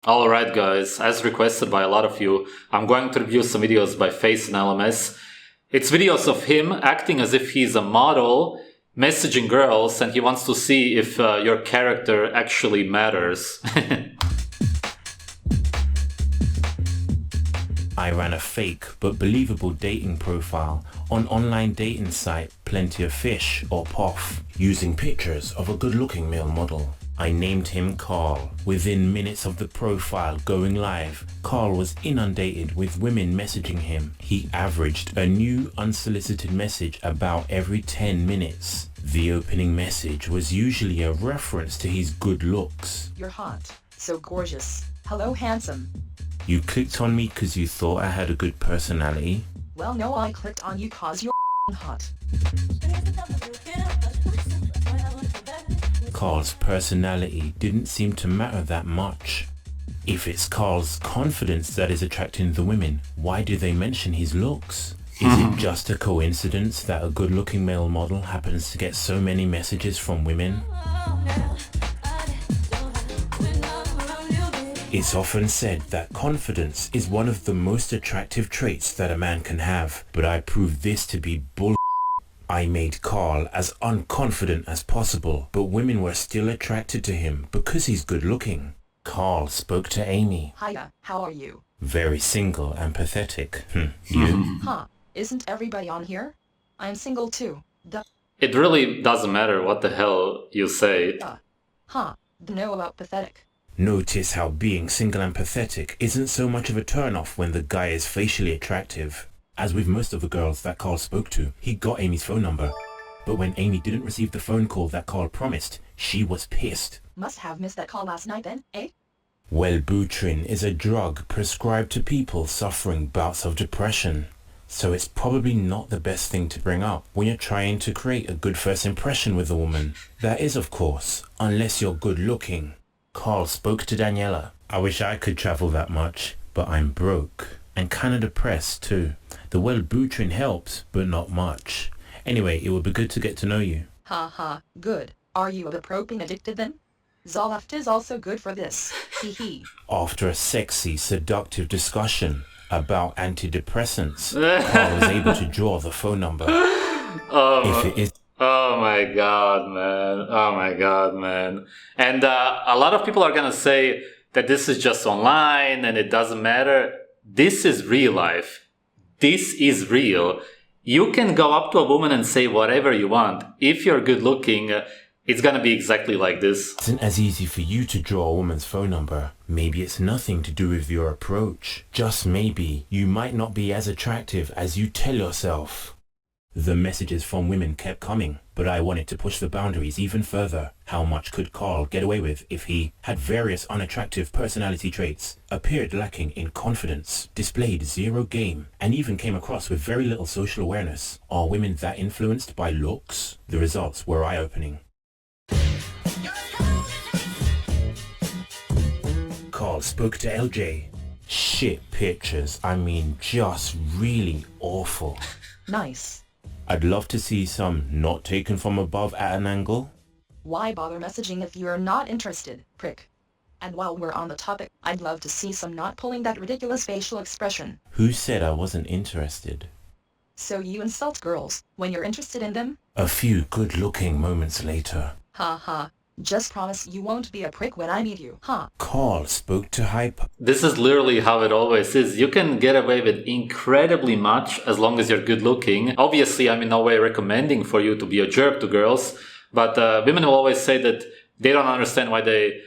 Alright guys, as requested by a lot of you, I'm going to review some videos by Face and LMS. It's videos of him acting as if he's a model, messaging girls, and he wants to see if your character actually matters. I ran a fake but believable dating profile on online dating site Plenty of Fish or POF using pictures of a good-looking male model. I named him Carl. Within minutes of the profile going live, Carl was inundated with women messaging him. He averaged a new unsolicited message about every 10 minutes. The opening message was usually a reference to his good looks. You're hot. So gorgeous. Hello, handsome. You clicked on me because you thought I had a good personality? Well, no, I clicked on you cause you're hot. Carl's personality didn't seem to matter that much. If it's Carl's confidence that is attracting the women, why do they mention his looks? Is it just a coincidence that a good-looking male model happens to get so many messages from women? It's often said that confidence is one of the most attractive traits that a man can have, but I proved this to be bull. I made Carl as unconfident as possible, but women were still attracted to him because he's good looking. Carl spoke to Amy. Hiya, how are you? Very single and pathetic. You? Huh, isn't everybody on here? I'm single too. Duh. It really doesn't matter what the hell you say. Huh, know about pathetic. Notice how being single and pathetic isn't so much of a turn-off when the guy is facially attractive. As with most of the girls that Carl spoke to, he got Amy's phone number. But when Amy didn't receive the phone call that Carl promised, she was pissed. Must have missed that call last night then, eh? Wellbutrin is a drug prescribed to people suffering bouts of depression. So it's probably not the best thing to bring up when you're trying to create a good first impression with a woman. That is, of course, unless you're good looking. Carl spoke to Daniela. I wish I could travel that much, but I'm broke. And kinda depressed too. The Wellbutrin helps, but not much. Anyway, it would be good to get to know you. Ha, good. Are you a propane addicted then? Zoloft is also good for this. Hee. After a sexy, seductive discussion about antidepressants, Carl was able to draw the phone number. If it is... Oh my god, man. Oh my god, man. And a lot of people are gonna say that this is just online and it doesn't matter. This is real life. This is real. You can go up to a woman and say whatever you want. If you're good looking, it's gonna be exactly like this. It isn't as easy for you to draw a woman's phone number. Maybe it's nothing to do with your approach. Just maybe you might not be as attractive as you tell yourself. The messages from women kept coming, but I wanted to push the boundaries even further. How much could Carl get away with if he had various unattractive personality traits, appeared lacking in confidence, displayed zero game, and even came across with very little social awareness? Are women that influenced by looks? The results were eye-opening. Carl spoke to LJ. Shit pictures, I mean just really awful. Nice. I'd love to see some not taken from above at an angle. Why bother messaging if you're not interested, prick? And while we're on the topic, I'd love to see some not pulling that ridiculous facial expression. Who said I wasn't interested? So you insult girls when you're interested in them? A few good-looking moments later. Ha. Just promise you won't be a prick when I meet you, huh? Carl spoke to Hype. This is literally how it always is. You can get away with incredibly much as long as you're good looking. Obviously, I'm in no way recommending for you to be a jerk to girls, but women will always say that they don't understand why they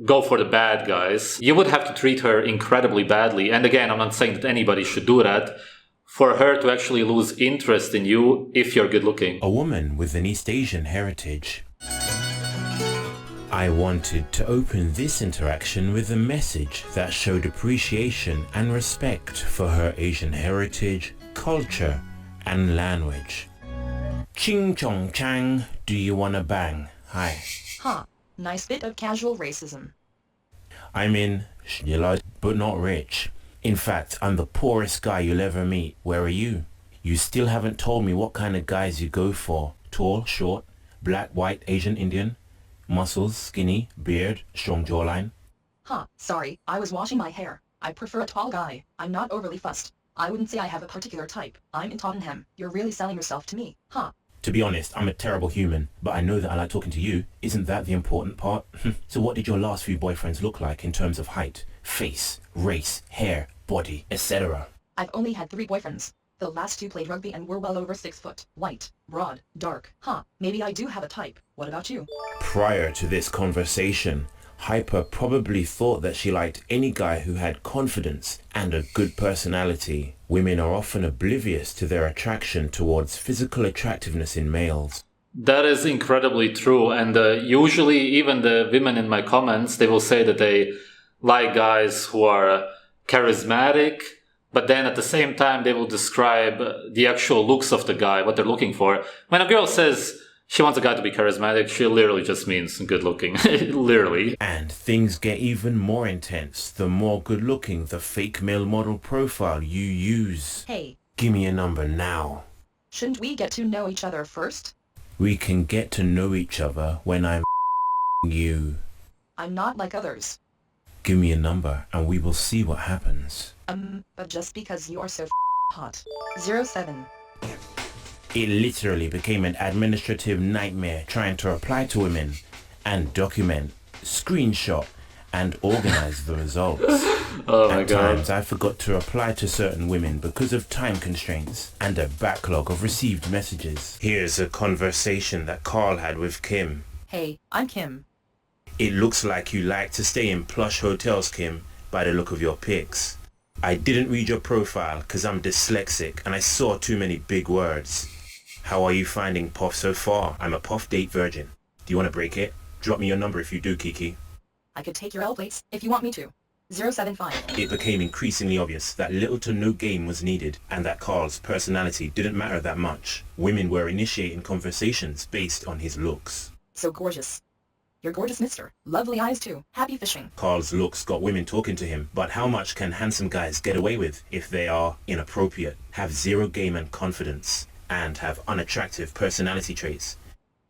go for the bad guys. You would have to treat her incredibly badly. And again, I'm not saying that anybody should do that. For her to actually lose interest in you if you're good looking. A woman with an East Asian heritage. I wanted to open this interaction with a message that showed appreciation and respect for her Asian heritage, culture, and language. Ching chong chang, do you wanna bang? Hi. Huh, nice bit of casual racism. I'm in Shnila, but not rich. In fact, I'm the poorest guy you'll ever meet. Where are you? You still haven't told me what kind of guys you go for. Tall, short, black, white, Asian, Indian? Muscles, skinny, beard, strong jawline? Huh, sorry, I was washing my hair. I prefer a tall guy. I'm not overly fussed. I wouldn't say I have a particular type. I'm in Tottenham. You're really selling yourself to me, huh? To be honest, I'm a terrible human, but I know that I like talking to you. Isn't that the important part? So what did your last few boyfriends look like in terms of height, face, race, hair, body, etc.? I've only had 3 boyfriends. The last 2 played rugby and were well over 6 foot. White, broad, dark. Huh, maybe I do have a type. What about you? Prior to this conversation, Hyper probably thought that she liked any guy who had confidence and a good personality. Women are often oblivious to their attraction towards physical attractiveness in males. That is incredibly true. And usually even the women in my comments, they will say that they like guys who are charismatic, but then at the same time they will describe the actual looks of the guy, what they're looking for. When a girl says she wants a guy to be charismatic, she literally just means good looking. Literally. And things get even more intense the more good looking the fake male model profile you use. Hey. Give me a number now. Shouldn't we get to know each other first? We can get to know each other when I'm you. I'm not like others. Give me a number and we will see what happens. But just because you are so hot. 07. It literally became an administrative nightmare trying to reply to women and document, screenshot, and organize the results. Oh my At god. times I forgot to reply to certain women because of time constraints and a backlog of received messages. Here's a conversation that Carl had with Kim. Hey, I'm Kim. It looks like you like to stay in plush hotels, Kim, by the look of your pics. I didn't read your profile because I'm dyslexic and I saw too many big words. How are you finding POF so far? I'm a POF date virgin. Do you want to break it? Drop me your number if you do, Kiki. I could take your L plates if you want me to. 075. It became increasingly obvious that little to no game was needed and that Carl's personality didn't matter that much. Women were initiating conversations based on his looks. So gorgeous. You're gorgeous, mister. Lovely eyes too. Happy fishing. Carl's looks got women talking to him, but how much can handsome guys get away with if they are inappropriate, have zero game and confidence, and have unattractive personality traits?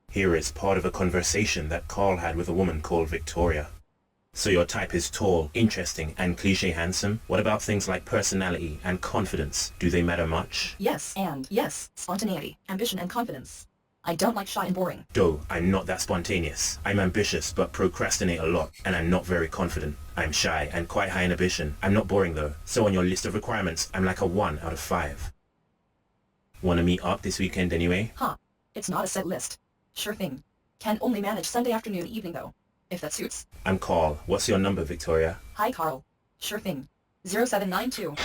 Here is part of a conversation that Carl had with a woman called Victoria. So your type is tall, interesting, and cliché handsome? What about things like personality and confidence? Do they matter much? Yes, and yes, spontaneity, ambition, and confidence. I don't like shy and boring. Though I'm not that spontaneous. I'm ambitious but procrastinate a lot, and I'm not very confident. I'm shy and quite high in ambition. I'm not boring though. So on your list of requirements, I'm like a 1 out of 5. Wanna meet up this weekend anyway? Huh. It's not a set list. Sure thing. Can only manage Sunday afternoon evening though, if that suits. I'm Carl. What's your number, Victoria? Hi Carl. Sure thing. 0792.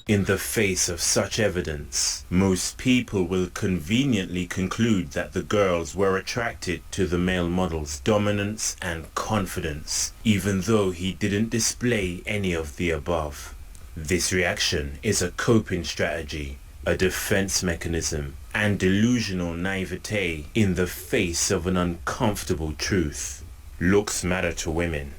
In the face of such evidence, most people will conveniently conclude that the girls were attracted to the male model's dominance and confidence, even though he didn't display any of the above. This reaction is a coping strategy, a defense mechanism, and delusional naivete in the face of an uncomfortable truth. Looks matter to women.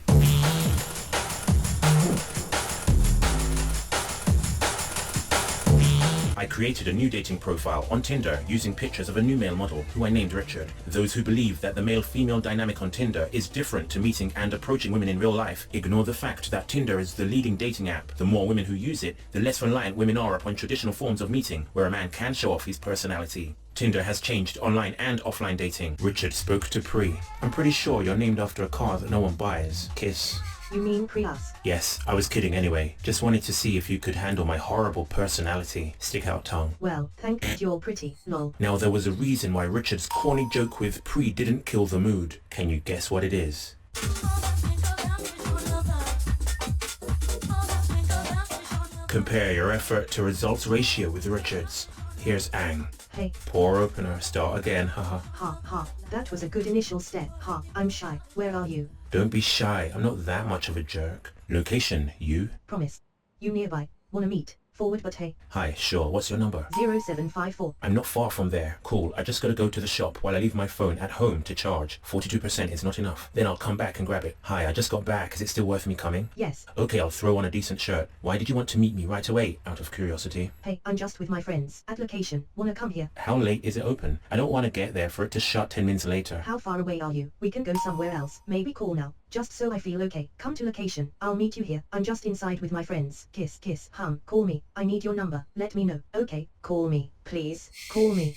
I created a new dating profile on Tinder using pictures of a new male model who I named Richard. Those who believe that the male-female dynamic on Tinder is different to meeting and approaching women in real life ignore the fact that Tinder is the leading dating app. The more women who use it, the less reliant women are upon traditional forms of meeting, where a man can show off his personality. Tinder has changed online and offline dating. Richard spoke to Pri. I'm pretty sure you're named after a car that no one buys. Kiss. You mean Prius? Yes, I was kidding anyway. Just wanted to see if you could handle my horrible personality. Stick out tongue. Well, thank God you're pretty, lol. Now there was a reason why Richard's corny joke with Pri didn't kill the mood. Can you guess what it is? Compare your effort to results ratio with Richard's. Here's Ang. Hey. Poor opener, start again, haha. Ha ha, that was a good initial step. Ha, I'm shy. Where are you? Don't be shy, I'm not that much of a jerk. Location, you? Promise. You nearby. Wanna meet? Forward but hey. Hi, sure, what's your number? 0754. I'm not far from there. Cool, I just gotta go to the shop while I leave my phone at home to charge. 42% is not enough. Then I'll come back and grab it. Hi, I just got back. Is it still worth me coming? Yes. Okay, I'll throw on a decent shirt. Why did you want to meet me right away, out of curiosity? Hey, I'm just with my friends. At location. Wanna come here? How late is it open? I don't want to get there for it to shut 10 minutes later. How far away are you? We can go somewhere else. Maybe call now. just so I feel okay. Come to location. I'll meet you here. I'm just inside with my friends. Kiss, kiss, hum. Call me. I need your number. Let me know. Okay, call me. Please, call me.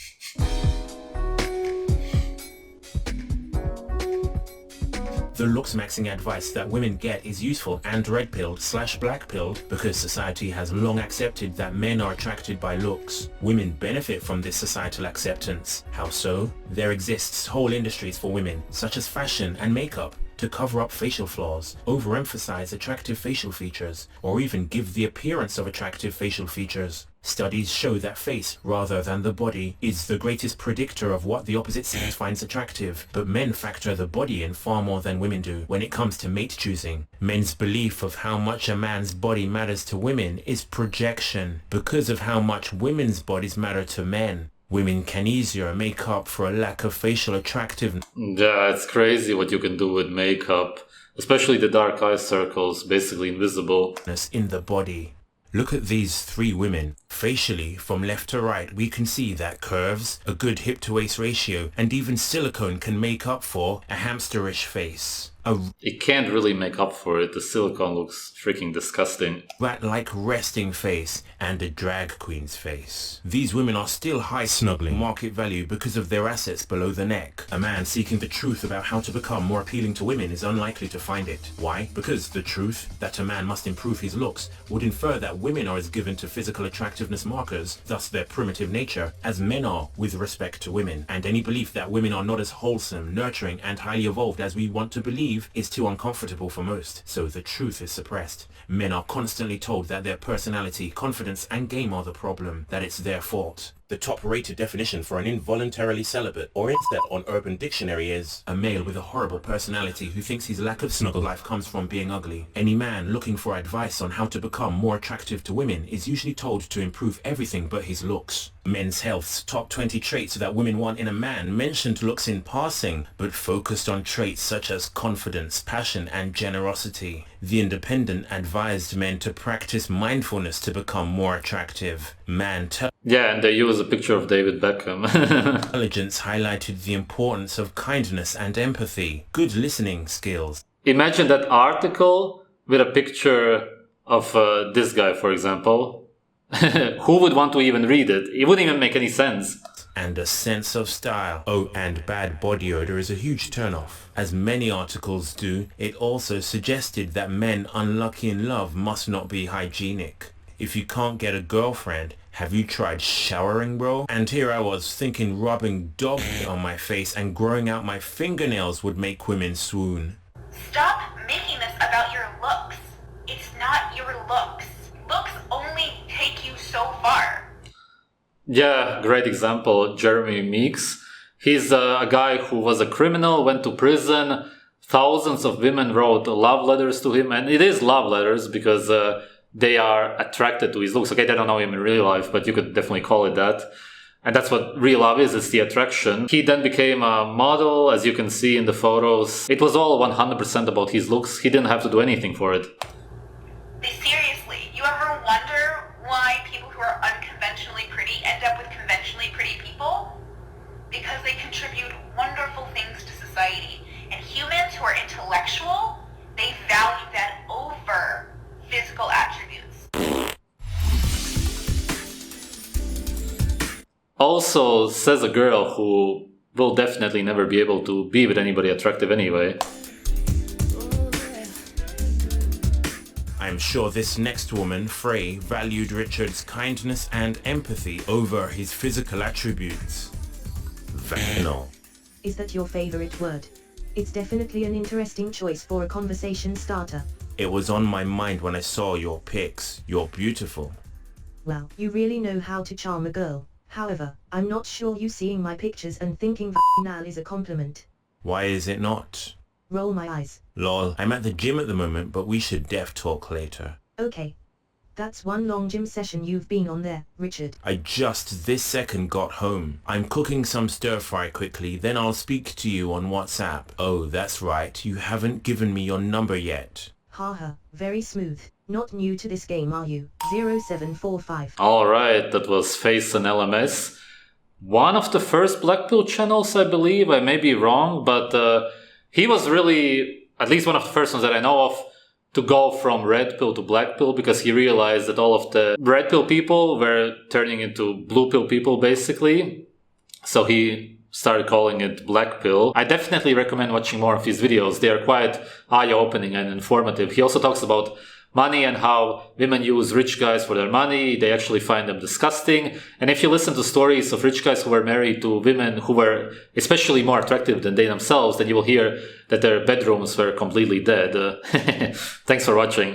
The looks maxing advice that women get is useful and red-pilled/black-pilled because society has long accepted that men are attracted by looks. Women benefit from this societal acceptance. How so? There exists whole industries for women, such as fashion and makeup, to cover up facial flaws, overemphasize attractive facial features, or even give the appearance of attractive facial features. Studies show that face, rather than the body, is the greatest predictor of what the opposite sex finds attractive, but men factor the body in far more than women do when it comes to mate choosing. Men's belief of how much a man's body matters to women is projection, because of how much women's bodies matter to men. Women can easier make up for a lack of facial attractiveness. Yeah, it's crazy what you can do with makeup, especially the dark eye circles, basically invisible. In the body. Look at these three women. Facially, from left to right, we can see that curves, a good hip-to-waist ratio, and even silicone can make up for a hamsterish face. A It can't really make up for it. The silicone looks freaking disgusting. rat-like resting face and a drag queen's face. These women are still high snuggling market value because of their assets below the neck. A man seeking the truth about how to become more appealing to women is unlikely to find it. Why? Because the truth that a man must improve his looks would infer that women are as given to physical attractiveness markers, thus their primitive nature, as men are with respect to women. And any belief that women are not as wholesome, nurturing, and highly evolved as we want to believe is too uncomfortable for most, so the truth is suppressed. Men are constantly told that their personality, confidence, and game are the problem, that it's their fault. The top-rated definition for an involuntarily celibate, or instead on Urban Dictionary, is a male with a horrible personality who thinks his lack of snuggle life comes from being ugly. Any man looking for advice on how to become more attractive to women is usually told to improve everything but his looks. Men's Health's top 20 traits that women want in a man mentioned looks in passing, but focused on traits such as confidence, passion, and generosity. The Independent advised men to practice mindfulness to become more attractive. Yeah, and they use a picture of David Beckham. Intelligence highlighted the importance of kindness and empathy, good listening skills. Imagine that article with a picture of this guy, for example. Who would want to even read it? It wouldn't even make any sense. And a sense of style. Oh, and bad body odor is a huge turnoff. As many articles do, it also suggested that men unlucky in love must not be hygienic. If you can't get a girlfriend, have you tried showering, bro? And here I was thinking rubbing dog on my face and growing out my fingernails would make women swoon. Stop making this about your looks. It's not your looks. Looks only take you so far. Yeah, great example, Jeremy Meeks. He's a guy who was a criminal, went to prison. Thousands of women wrote love letters to him, and it is love letters because they are attracted to his looks. Okay, they don't know him in real life, but you could definitely call it that. And that's what real love is, it's the attraction. He then became a model, as you can see in the photos. It was all 100% about his looks. He didn't have to do anything for it. Seriously, you ever wonder why people who are unconventionally pretty end up with conventionally pretty people? Because they contribute wonderful things to society. And humans who are intellectual, they value that over physical attributes. Also, says a girl who will definitely never be able to be with anybody attractive anyway. I'm sure this next woman, Frey, valued Richard's kindness and empathy over his physical attributes. Vaginal. Is that your favorite word? It's definitely an interesting choice for a conversation starter. It was on my mind when I saw your pics. You're beautiful. Wow, you really know how to charm a girl. However, I'm not sure you seeing my pictures and thinking vaginal is a compliment. Why is it not? Roll my eyes. Lol, I'm at the gym at the moment, but we should def talk later. Okay. That's one long gym session you've been on there, Richard. I just this second got home. I'm cooking some stir fry quickly, then I'll speak to you on WhatsApp. Oh, that's right, you haven't given me your number yet. Haha, very smooth. Not new to this game, are you? 0745. Alright, that was Face and LMS. One of the first Black Pill channels, I believe. I may be wrong, but he was really at least one of the first ones that I know of, to go from red pill to black pill, because he realized that all of the red pill people were turning into blue pill people, basically. So he started calling it black pill. I definitely recommend watching more of his videos. They are quite eye-opening and informative. He also talks about money and how women use rich guys for their money. They actually find them disgusting. And if you listen to stories of rich guys who were married to women who were especially more attractive than they themselves, then you will hear that their bedrooms were completely dead. Thanks for watching.